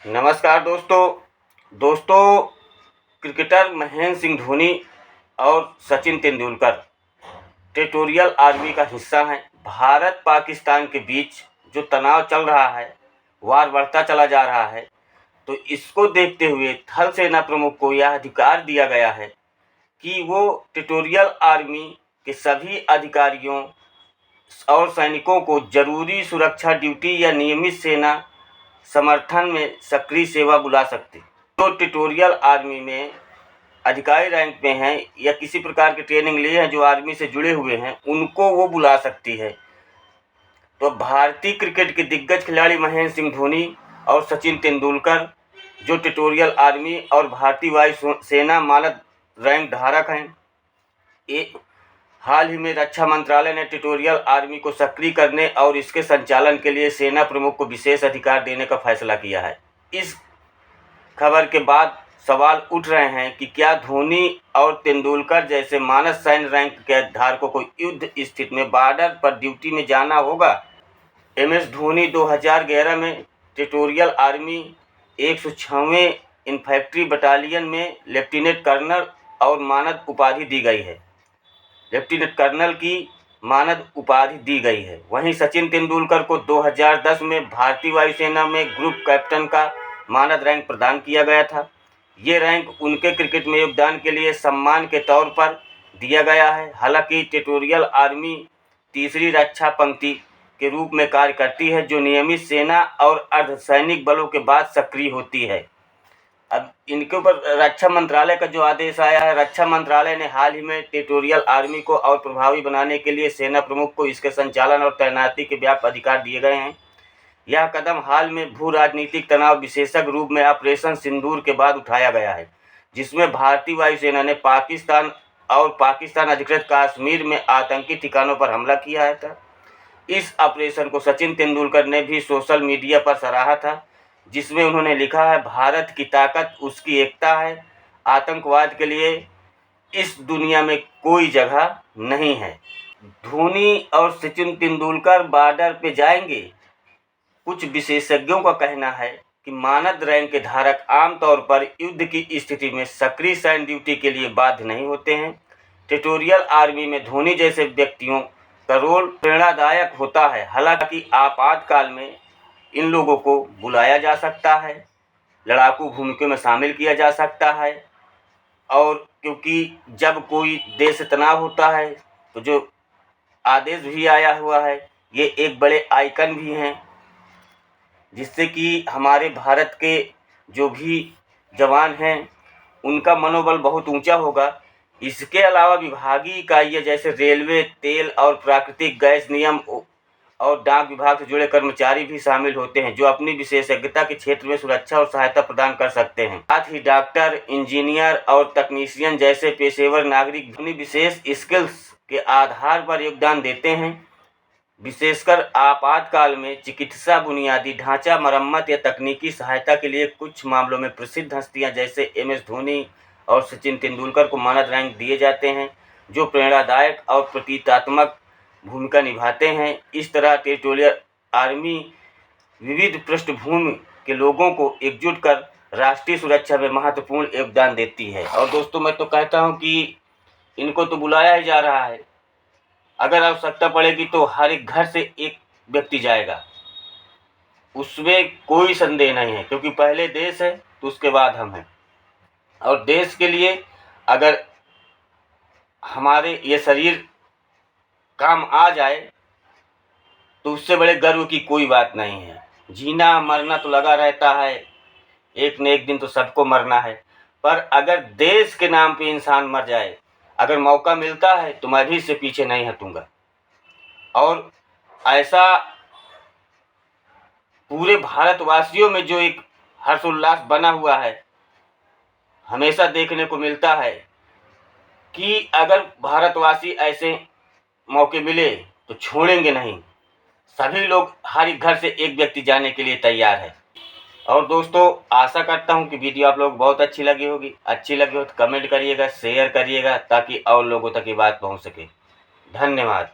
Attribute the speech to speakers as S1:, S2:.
S1: नमस्कार दोस्तों। क्रिकेटर महेंद्र सिंह धोनी और सचिन तेंदुलकर टेरिटोरियल आर्मी का हिस्सा हैं। भारत पाकिस्तान के बीच जो तनाव चल रहा है, वार बढ़ता चला जा रहा है, तो इसको देखते हुए थल सेना प्रमुख को यह अधिकार दिया गया है कि वो टेरिटोरियल आर्मी के सभी अधिकारियों और सैनिकों को जरूरी सुरक्षा ड्यूटी या नियमित सेना समर्थन में सक्रिय सेवा बुला सकते। तो टेरिटोरियल आर्मी में अधिकारी रैंक में हैं या किसी प्रकार की ट्रेनिंग लिए हैं, जो आर्मी से जुड़े हुए हैं, उनको वो बुला सकती है। तो भारतीय क्रिकेट के दिग्गज खिलाड़ी महेंद्र सिंह धोनी और सचिन तेंदुलकर जो टेरिटोरियल आर्मी और भारतीय वायु सेना मानद रैंक धारक हैं, हाल ही में रक्षा मंत्रालय ने टेरिटोरियल आर्मी को सक्रिय करने और इसके संचालन के लिए सेना प्रमुख को विशेष अधिकार देने का फैसला किया है। इस खबर के बाद सवाल उठ रहे हैं कि क्या धोनी और तेंदुलकर जैसे मानद सैन्य रैंक के धारकों को युद्ध स्थिति में बॉर्डर पर ड्यूटी में जाना होगा। MS धोनी 2011 में टेरिटोरियल आर्मी 106वें इन्फैंट्री बटालियन में लेफ्टिनेंट कर्नल और मानद उपाधि दी गई है। लेफ्टिनेंट कर्नल की मानद उपाधि दी गई है। वहीं सचिन तेंदुलकर को 2010 में भारतीय वायुसेना में ग्रुप कैप्टन का मानद रैंक प्रदान किया गया था। ये रैंक उनके क्रिकेट में योगदान के लिए सम्मान के तौर पर दिया गया है। हालांकि टेरिटोरियल आर्मी तीसरी रक्षा पंक्ति के रूप में कार्य करती है, जो नियमित सेना और अर्धसैनिक बलों के बाद सक्रिय होती है। अब इनके ऊपर रक्षा मंत्रालय का जो आदेश आया है, रक्षा मंत्रालय ने हाल ही में टेरिटोरियल आर्मी को और प्रभावी बनाने के लिए सेना प्रमुख को इसके संचालन और तैनाती के व्यापक अधिकार दिए गए हैं। यह कदम हाल में भू राजनीतिक तनाव विशेषज्ञ रूप में ऑपरेशन सिंदूर के बाद उठाया गया है, जिसमें भारतीय वायुसेना ने पाकिस्तान अधिकृत कश्मीर में आतंकी ठिकानों पर हमला किया था। इस ऑपरेशन को सचिन तेंदुलकर ने भी सोशल मीडिया पर सराहा था, जिसमें उन्होंने लिखा है, भारत की ताकत उसकी एकता है, आतंकवाद के लिए इस दुनिया में कोई जगह नहीं है। धोनी और सचिन तेंदुलकर बॉर्डर पे जाएंगे। कुछ विशेषज्ञों का कहना है कि मानद रैंक के धारक आमतौर पर युद्ध की स्थिति में सक्रिय सैन्य ड्यूटी के लिए बाध्य नहीं होते हैं। टेरिटोरियल आर्मी में धोनी जैसे व्यक्तियों का रोल प्रेरणादायक होता है। हालांकि आपातकाल में इन लोगों को बुलाया जा सकता है, लड़ाकू भूमिका में शामिल किया जा सकता है, और क्योंकि जब कोई देश से तनाव होता है तो जो आदेश भी आया हुआ है, ये एक बड़े आइकन भी हैं, जिससे कि हमारे भारत के जो भी जवान हैं उनका मनोबल बहुत ऊंचा होगा। इसके अलावा विभागीय इकाइयाँ जैसे रेलवे, तेल और प्राकृतिक गैस नियम और डाक विभाग से जुड़े कर्मचारी भी शामिल होते हैं, जो अपनी विशेषज्ञता के क्षेत्र में सुरक्षा और सहायता प्रदान कर सकते हैं। साथ ही डॉक्टर, इंजीनियर और तकनीशियन जैसे पेशेवर नागरिक अपनी विशेष स्किल्स के आधार पर योगदान देते हैं। विशेषकर आपातकाल में चिकित्सा, बुनियादी ढांचा मरम्मत या तकनीकी सहायता के लिए कुछ मामलों में प्रसिद्ध हस्तियां जैसे MS धोनी और सचिन तेंदुलकर को मानद रैंक दिए जाते हैं, जो प्रेरणादायक और प्रतीकात्मक भूमिका निभाते हैं। इस तरह टेरिटोरियल आर्मी विविध पृष्ठभूमि के लोगों को एकजुट कर राष्ट्रीय सुरक्षा में महत्वपूर्ण योगदान देती है। और दोस्तों, मैं तो कहता हूं कि इनको तो बुलाया ही जा रहा है। अगर आवश्यकता पड़ेगी तो हर एक घर से एक व्यक्ति जाएगा, उसमें कोई संदेह नहीं है, क्योंकि पहले देश है तो उसके बाद हम हैं। और देश के लिए अगर हमारे ये शरीर काम आ जाए तो उससे बड़े गर्व की कोई बात नहीं है। जीना मरना तो लगा रहता है, एक न एक दिन तो सबको मरना है, पर अगर देश के नाम पे इंसान मर जाए, अगर मौका मिलता है तो मैं भी इससे पीछे नहीं हटूंगा। और ऐसा पूरे भारतवासियों में जो एक हर्षोल्लास बना हुआ है, हमेशा देखने को मिलता है कि अगर भारतवासी ऐसे मौके मिले तो छोड़ेंगे नहीं। सभी लोग, हर एक घर से एक व्यक्ति जाने के लिए तैयार है। और दोस्तों, आशा करता हूं कि वीडियो आप लोग बहुत अच्छी लगी होगी। अच्छी लगी हो तो कमेंट करिएगा, शेयर करिएगा, ताकि और लोगों तक ये बात पहुंच सके। धन्यवाद।